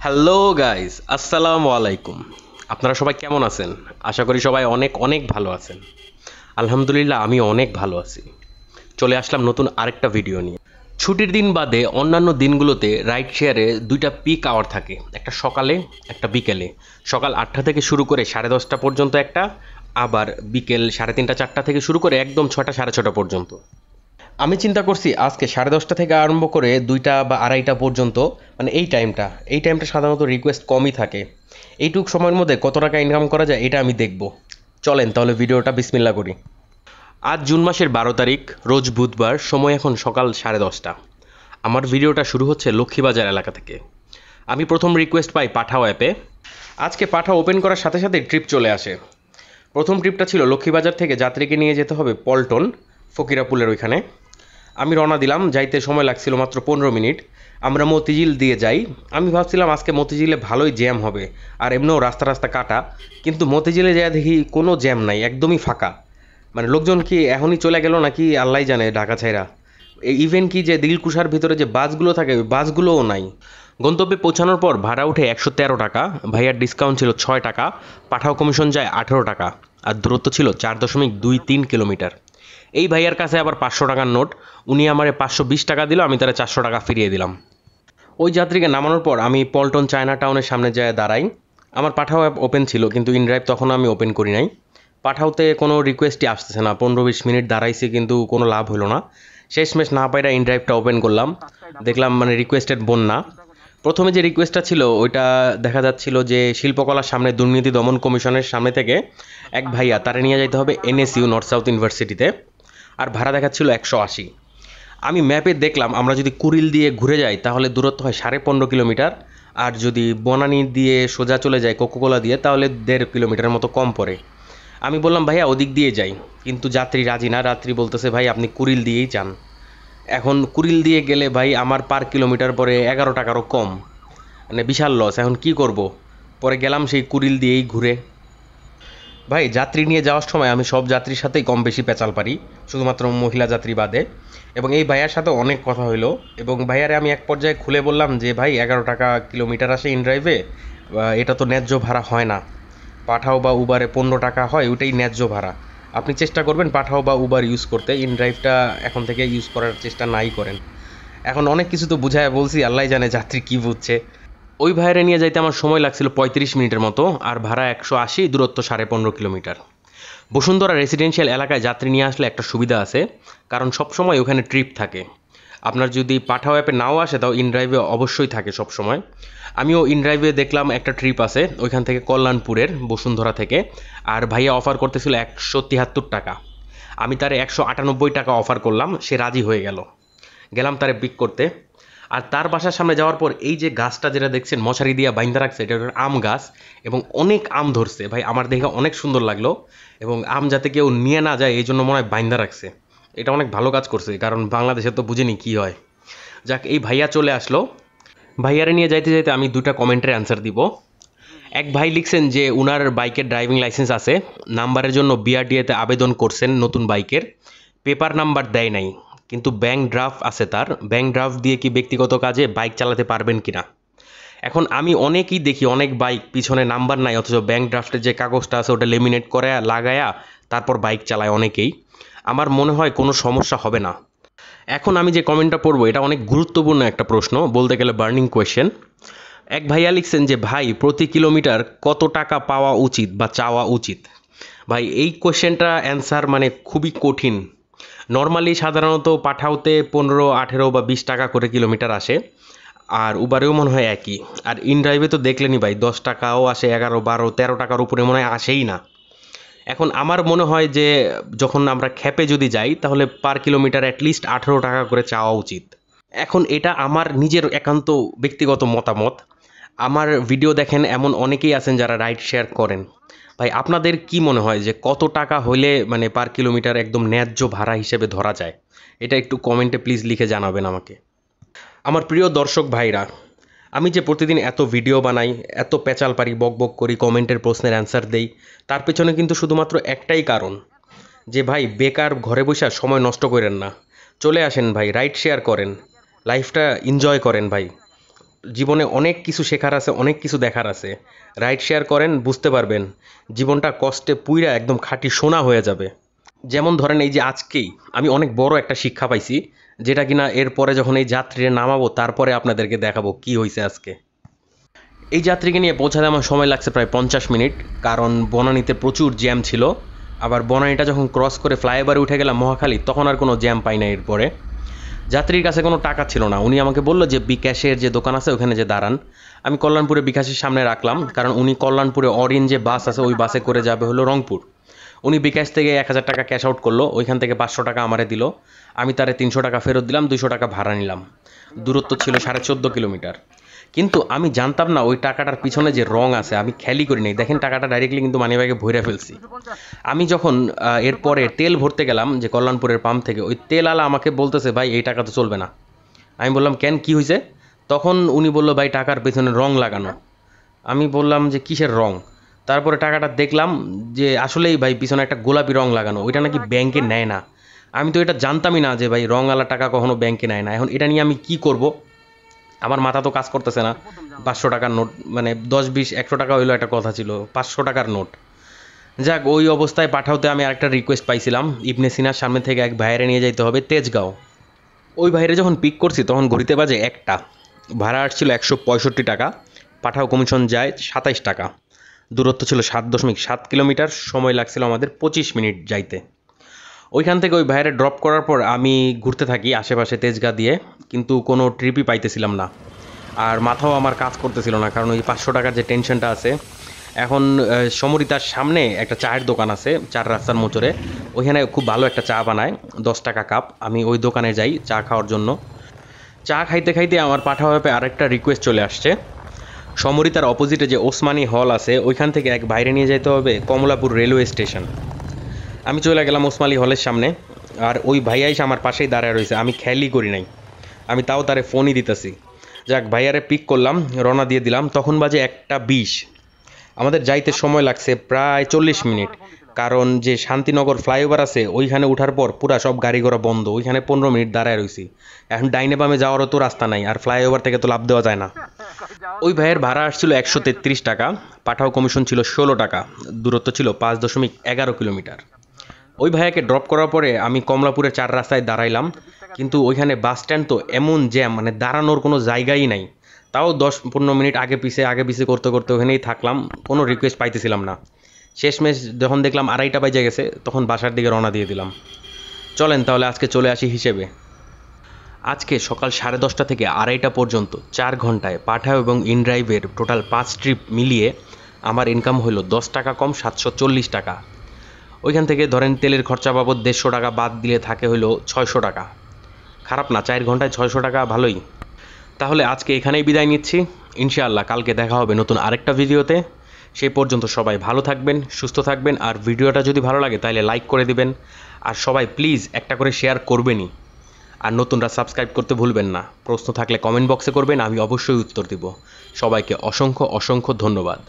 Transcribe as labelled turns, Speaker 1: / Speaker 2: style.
Speaker 1: Hello guys, আসসালামু আলাইকুম। আপনারা সবাই কেমন আছেন? আশা করি সবাই অনেক অনেক ভালো আছেন। আলহামদুলিল্লাহ, আমি অনেক ভালো আছি। চলে আসলাম নতুন আরেকটা ভিডিও নিয়ে। ছুটির দিন বাদে অন্যান্য দিনগুলোতে রাইড শেয়ারে দুইটা পিক আওয়ার থাকে, একটা সকালে একটা বিকেলে। সকাল 8টা থেকে শুরু করে 10:30 পর্যন্ত একটা, আবার বিকেল 3:30 4টা থেকে শুরু করে একদম 6টা 6:30 পর্যন্ত। আমি চিন্তা করছি আজকে 10:30 থেকে আরম্ভ করে 2টা বা 2:30 পর্যন্ত, মানে এই টাইমটা সাধারণত রিকোয়েস্ট কমই থাকে। এইটুক সময়ের মধ্যে কত টাকা ইনকাম করা যায় এটা আমি দেখব। চলেন তাহলে ভিডিওটা বিসমিল্লা করি। আজ জুন মাসের 12 তারিখ, রোজ বুধবার, সময় এখন সকাল 10:30। আমার ভিডিওটা শুরু হচ্ছে লক্ষ্মীবাজার এলাকা থেকে। আমি প্রথম রিকোয়েস্ট পাই পাঠাও অ্যাপে। আজকে পাঠাও ওপেন করার সাথে সাথে ট্রিপ চলে আসে। প্রথম ট্রিপটা ছিল লক্ষ্মীবাজার থেকে যাত্রীকে নিয়ে যেতে হবে পল্টন, ফকিরাপুলের ওইখানে। আমি রওনা দিলাম, যাইতে সময় লাগছিল মাত্র 15 মিনিট। আমরা মতিঝিল দিয়ে যাই। আমি ভাবছিলাম আজকে মতিঝিলে ভালোই জ্যাম হবে, আর এমনিও রাস্তা রাস্তা কাটা। কিন্তু মতিঝিলে যাই দেখি কোনো জ্যাম নাই, একদমই ফাঁকা। মানে লোকজন কি এখনই চলে গেল নাকি আল্লাহ জানে, ঢাকা ছাইরা। ইভেন কি যে দিলকুশার ভিতরে যে বাসগুলো থাকে ওই বাসগুলোও নাই। গন্তব্যে পৌঁছানোর পর ভাড়া উঠে 113 টাকা, ভাইয়ার ডিসকাউন্ট ছিল 6 টাকা, পাঠাও কমিশন যায় 18 টাকা, আর দূরত্ব ছিল 4.23 কিলোমিটার। এই ভাইয়ার কাছে আবার 500 টাকার নোট। উনি আমারে 520 টাকা দিল, আমি তারা 400 টাকা ফিরিয়ে দিলাম। ওই যাত্রীকে নামানোর পর আমি পল্টন চায়না টাউনের সামনে যায় দাঁড়াই। আমার পাঠাও অ্যাপ ওপেন ছিল, কিন্তু ইনড্রাইভ তখনও আমি ওপেন করি নাই। পাঠাওতে কোনো রিকোয়েস্টই আসতেছে না, 15-20 মিনিট দাঁড়াইছি কিন্তু কোনো লাভ হলো না। শেষমেশ না পাইরা ইনড্রাইভটা ওপেন করলাম, দেখলাম মানে রিকোয়েস্টেড বন্যা। প্রথমে যে রিকোয়েস্টটা ছিল ওইটা দেখা যাচ্ছিল যে শিল্পকলার সামনে দুর্নীতি দমন কমিশনের সামনে থেকে এক ভাইয়া তারা নিয়ে যাইতে হবে এনএসইউ, নর্থ সাউথ ইউনিভার্সিটিতে। আর ভাড়া দেখাচ্ছিল 180। আমি ম্যাপে দেখলাম আমরা যদি কুড়িল দিয়ে ঘুরে যাই তাহলে দূরত্ব হয় 15.5 কিলোমিটার। আর যদি বনানী দিয়ে সোজা চলে যায় কোকোকোলা দিয়ে তাহলে 1.5 কিলোমিটার মতো কম পড়ে। আমি বললাম ভাইয়া ওদিক দিয়ে যাই, কিন্তু যাত্রী রাজি না। যাত্রী বলতেছে ভাই আপনি কুড়িল দিয়েই যান। এখন কুড়িল দিয়ে গেলে ভাই আমার পার কিলোমিটার পরে 11 টাকারও কম, মানে বিশাল লস। এখন কি করব? পরে গেলাম সেই কুড়িল দিয়েই ঘুরে। ভাই যাত্রী নিয়ে যাওয়ার সময় আমি সব যাত্রীর সাথেই কম বেশি পেঁচাল পারি, শুধুমাত্র মহিলা যাত্রী বাদে। এবং এই ভাইয়ার সাথে অনেক কথা হইলো, এবং ভাইয়ারে আমি এক পর্যায়ে খুলে বললাম যে ভাই 11 টাকা কিলোমিটার আসে ইনড্রাইভে, এটা তো ন্যায্য ভাড়া হয় না। পাঠাও বা উবারে 15 টাকা হয়, ওইটাই ন্যায্য ভাড়া। আপনি চেষ্টা করবেন পাঠাও বা উবার ইউজ করতে, ইনড্রাইভটা এখন থেকে ইউজ করার চেষ্টা নাই করেন। এখন অনেক কিছু তো বুঝায় বলছি, আল্লাহ জানে যাত্রী কী বুঝছে। ওই ভাইয়ারে নিয়ে যাইতে আমার সময় লাগছিল 35 মিনিটের মতো, আর ভাড়া 180, দূরত্ব 15.5 কিলোমিটার। বসুন্ধরা রেসিডেন্সিয়াল এলাকায় যাত্রী নিয়ে আসলে একটা সুবিধা আছে, কারণ সবসময় ওখানে ট্রিপ থাকে। আপনার যদি পাঠাও অ্যাপে নাও আসে তাও ইনড্রাইভে অবশ্যই থাকে সবসময়। আমিও ইনড্রাইভে দেখলাম একটা ট্রিপ আছে ওইখান থেকে কল্যাণপুরের বসুন্ধরা থেকে, আর ভাইয়া অফার করতেছিল 173 টাকা। আমি তারে 198 টাকা অফার করলাম, সে রাজি হয়ে গেল। গেলাম তারে পিক করতে। আর তার বাসার সামনে যাওয়ার পর এই যে গাছটা যেটা দেখছেন মশারি দিয়া বাইন্ধা রাখছে, এটা একটা আম গাছ, এবং অনেক আম ধরছে ভাই। আমার দেখে অনেক সুন্দর লাগলো, এবং আম যাতে কেউ নিয়ে না যায় এই জন্য মনে হয় বাইন্ধা রাখছে। এটা অনেক ভালো কাজ করছে, কারণ বাংলাদেশে তো বুঝিনি কি হয়। যাক, এই ভাইয়া চলে আসলো। ভাইয়ারে নিয়ে যাইতে যাইতে আমি দুটা কমেন্টের অ্যান্সার দিব। এক ভাই লিখছেন যে উনার বাইকের ড্রাইভিং লাইসেন্স আছে, নাম্বারের জন্য বিআরটিএতে আবেদন করছেন নতুন বাইকের, পেপার নাম্বার দেয় নাই, কিন্তু ব্যাংক ড্রাফট আছে তার। ব্যাংক ড্রাফট দিয়ে কি ব্যক্তিগত কাজে বাইক চালাতে পারবেন কিনা। এখন আমি অনেকেই দেখি অনেক বাইক পিছনে নাম্বার নাই, অথচ ব্যাংক ড্রাফটের যে কাগজটা আছে ওটা লেমিনেট করে লাগায়া তারপর বাইক চালায় অনেকেই। আমার মনে হয় কোনো সমস্যা হবে না। এখন আমি যে কমেন্টটা পড়বো এটা অনেক গুরুত্বপূর্ণ একটা প্রশ্ন, বলতে গেলে বার্নিং কোয়েশ্চেন। এক ভাইয়া লিখছেন যে ভাই প্রতি কিলোমিটার কত টাকা পাওয়া উচিত বা চাওয়া উচিত। ভাই এই কোয়েশ্চেনটা অ্যান্সার মানে খুবই কঠিন। নর্মালি সাধারণত পাঠাওতে 15, 18 বা 20 টাকা করে কিলোমিটার আসে, আর উবারেও মনে হয় একই। আর ইনড্রাইভে তো দেখলেনি ভাই 10 টাকাও আসে, 11, 12, 13 টাকার উপরে মনে হয় আসেই না। এখন আমার মনে হয় যে যখন আমরা খ্যাপে যদি যাই তাহলে পার কিলোমিটার অ্যাটলিস্ট 18 টাকা করে চাওয়া উচিত। এখন এটা আমার নিজের একান্ত ব্যক্তিগত মতামত। আমার ভিডিও দেখেন এমন অনেকেই আছেন যারা রাইড শেয়ার করেন। ভাই আপনাদের কি মনে হয় যে কত টাকা হইলে মানে পার কিলোমিটার একদম ন্যায্য ভাড়া হিসেবে ধরা যায়? এটা একটু কমেন্টে প্লিজ লিখে জানাবেন আমাকে। আমার প্রিয় দর্শক ভাইরা, আমি যে প্রতিদিন এত ভিডিও বানাই, এত পেঁচাল পারি, বক বক করি, কমেন্টের প্রশ্নের অ্যান্সার দেই, তার পেছনে কিন্তু শুধুমাত্র একটাই কারণ, যে ভাই বেকার ঘরে বসে সময় নষ্ট করেন না। চলে আসেন ভাই, রাইড শেয়ার করেন, লাইফটা এনজয় করেন ভাই। জীবনে অনেক কিছু শেখার আছে, অনেক কিছু দেখার আছে। রাইড শেয়ার করেন, বুঝতে পারবেন জীবনটা কষ্টে পুইরা একদম খাঁটি সোনা হয়ে যাবে। যেমন ধরেন এই যে আজকেই আমি অনেক বড় একটা শিক্ষা পাইছি, যেটা কিনা এরপরে যখন এই যাত্রীরে নামাবো তারপরে আপনাদেরকে দেখাবো কি হয়েছে আজকে। এই যাত্রীকে নিয়ে পৌঁছাতে আমার সময় লাগছে প্রায় 50 মিনিট, কারণ বনানীতে প্রচুর জ্যাম ছিল। আবার বনানীটা যখন ক্রস করে ফ্লাইওভারে উঠে গেলাম মহাখালী, তখন আর কোনো জ্যাম পাই না। এরপরে যাত্রীর কাছে কোনো টাকা ছিল না, উনি আমাকে বললো যে বিকাশের যে দোকান আছে ওখানে যে দাঁড়ান। আমি কল্যাণপুরে বিকাশের সামনে রাখলাম, কারণ উনি কল্যাণপুরে অরিন যে বাস আছে ওই বাসে করে যাবে হলো রংপুর। উনি বিকাশ থেকে 1000 টাকা ক্যাশ আউট করলো, ওইখান থেকে 500 টাকা আমারে দিল। আমি তারে 300 টাকা ফেরত দিলাম, 200 টাকা ভাড়া নিলাম। দূরত্ব ছিল 14.5 কিলোমিটার। কিন্তু আমি জানতাম না ওই টাকাটার পিছনে যে রং আছে, আমি খেয়ালই করি নাই। দেখেন টাকাটা ডাইরেক্টলি কিন্তু মানিব্যাগে ভরে ফেলছি। আমি যখন এরপরে তেল ভরতে গেলাম যে কল্যাণপুরের পাম্প থেকে, ওই তেলওয়ালা আমাকে বলতেছে ভাই এই টাকা তো চলবে না। আমি বললাম কেন, কি হয়েছে? তখন উনি বললো ভাই টাকার পেছনে রং লাগানো। আমি বললাম যে কিসের রং? তারপরে টাকাটা দেখলাম যে আসলেই ভাই পিছনে একটা গোলাপি রং লাগানো, ওইটা নাকি ব্যাংকে নেয় না। আমি তো এটা জানতামই না যে ভাই রংওয়ালা টাকা কখনো ব্যাংকে নেয় না। এখন এটা নিয়ে আমি কি করব? আমার মাথা তো কাজ করতেছে না। 500 টাকার নোট, মানে 10 20 100 টাকা হইলো একটা কথা ছিল, 500 টাকার নোট। যাক, ওই অবস্থায় পাঠাওতে আমি আরেকটা রিকোয়েস্ট পাইছিলাম, ইবনে সিনার সামনে থেকে এক ভাইয়েরে নিয়ে যাইতে হবে তেজগাঁও। ওই ভাইরে যখন পিক করছি তখন ঘড়িতে বাজে 1টা। ভাড়া আসছিল 165 টাকা, পাঠাও কমিশন যায় 27 টাকা। দূরত্ব ছিল 7.7 কিলোমিটার, সময় লাগছিল আমাদের 25 মিনিট যাইতে। ওইখান থেকে ওই ভাইরে ড্রপ করার পর আমি ঘুরতে থাকি আশেপাশে তেজগাঁ দিয়ে, কিন্তু কোনো ট্রিপই পাইতেছিলাম না। আর মাথাও আমার কাজ করতেছিল না, কারণ ওই 500 টাকার যে টেনশনটা আছে। এখন সমরিতার সামনে একটা চায়ের দোকান আছে 4 রাস্তার মোচরে, ওইখানে খুব ভালো একটা চা বানায়, 10 টাকা কাপ। আমি ওই দোকানে যাই চা খাওয়ার জন্য। চা খাইতে খাইতে আমার পাঠাও অ্যাপে আরেকটা রিকোয়েস্ট চলে আসছে। সমরিতার অপোজিটে যে ওসমানী হল আছে ওইখান থেকে এক বাইরে নিয়ে যেতে হবে কমলাপুর রেলওয়ে স্টেশন। আমি চলে গেলাম ওসমানী হলের সামনে, আর ওই ভাইয়া এসে আমার পাশেই দাঁড়ায় রয়েছে, আমি খেয়ালই করি নাই। আমি তাও তারে ফোনই দিতেছি। যাক, ভাইয়ারে পিক করলাম, রওনা দিয়ে দিলাম। তখন বাজে 1টা 20। আমাদের যাইতে সময় লাগছে প্রায় 40 মিনিট, কারণ যে শান্তিনগর ফ্লাইওভার আছে ওইখানে ওঠার পর পুরা সব গাড়ি ঘোড়া বন্ধ, ওইখানে 15 মিনিট দাঁড়ায় রয়েছি। এখন ডাইনে বামে যাওয়ারও তো রাস্তা নাই, আর ফ্লাইওভার থেকে তো লাভ দেওয়া যায় না। ওই ভাইয়ের ভাড়া আসছিল 133 টাকা, পাঠাও কমিশন ছিল 16 টাকা, দূরত্ব ছিল 5.11 কিলোমিটার। ওই ভাইয়াকে ড্রপ করার পরে আমি কমলাপুরের 4 রাস্তায় দাঁড়াইলাম, কিন্তু ওইখানে বাস স্ট্যান্ড তো এমন জ্যাম, মানে দাঁড়ানোর কোনো জায়গাই নাই। তাও 10-15 মিনিট আগে পিছে করতে করতে ওখানেই থাকলাম, কোনো রিকোয়েস্ট পাইতেছিলাম না। শেষমেশ যখন দেখলাম 2:30 বাজে গেছে, তখন বাসার দিকে রওনা দিয়ে দিলাম। চলেন তাহলে আজকে চলে আসি হিসেবে। আজকে সকাল 10:30 থেকে 2:30 পর্যন্ত 4 ঘন্টায় পাঠাও এবং ইনড্রাইভের টোটাল 5 ট্রিপ মিলিয়ে আমার ইনকাম হলো 10 টাকা কম 740 টাকা। ওইখান থেকে ধরেন তেলের খরচা বাবদ 150 টাকা বাদ দিলে থাকে হলো 600 টাকা। খারাপ না, 4 ঘন্টায় 600 টাকা ভালোই। তাহলে আজকে এখানেই বিদায় নিচ্ছি। ইনশাআল্লাহ কালকে দেখা হবে নতুন আরেকটা ভিডিওতে। সেই পর্যন্ত সবাই ভালো থাকবেন, সুস্থ থাকবেন। আর ভিডিওটা যদি ভালো লাগে তাহলে লাইক করে দিবেন, আর সবাই প্লিজ একটা করে শেয়ার করবেনই। আর নতুনরা সাবস্ক্রাইব করতে ভুলবেন না। প্রশ্ন থাকলে কমেন্ট বক্সে করবেন, আমি অবশ্যই উত্তর দিব। সবাইকে অসংখ্য অসংখ্য ধন্যবাদ।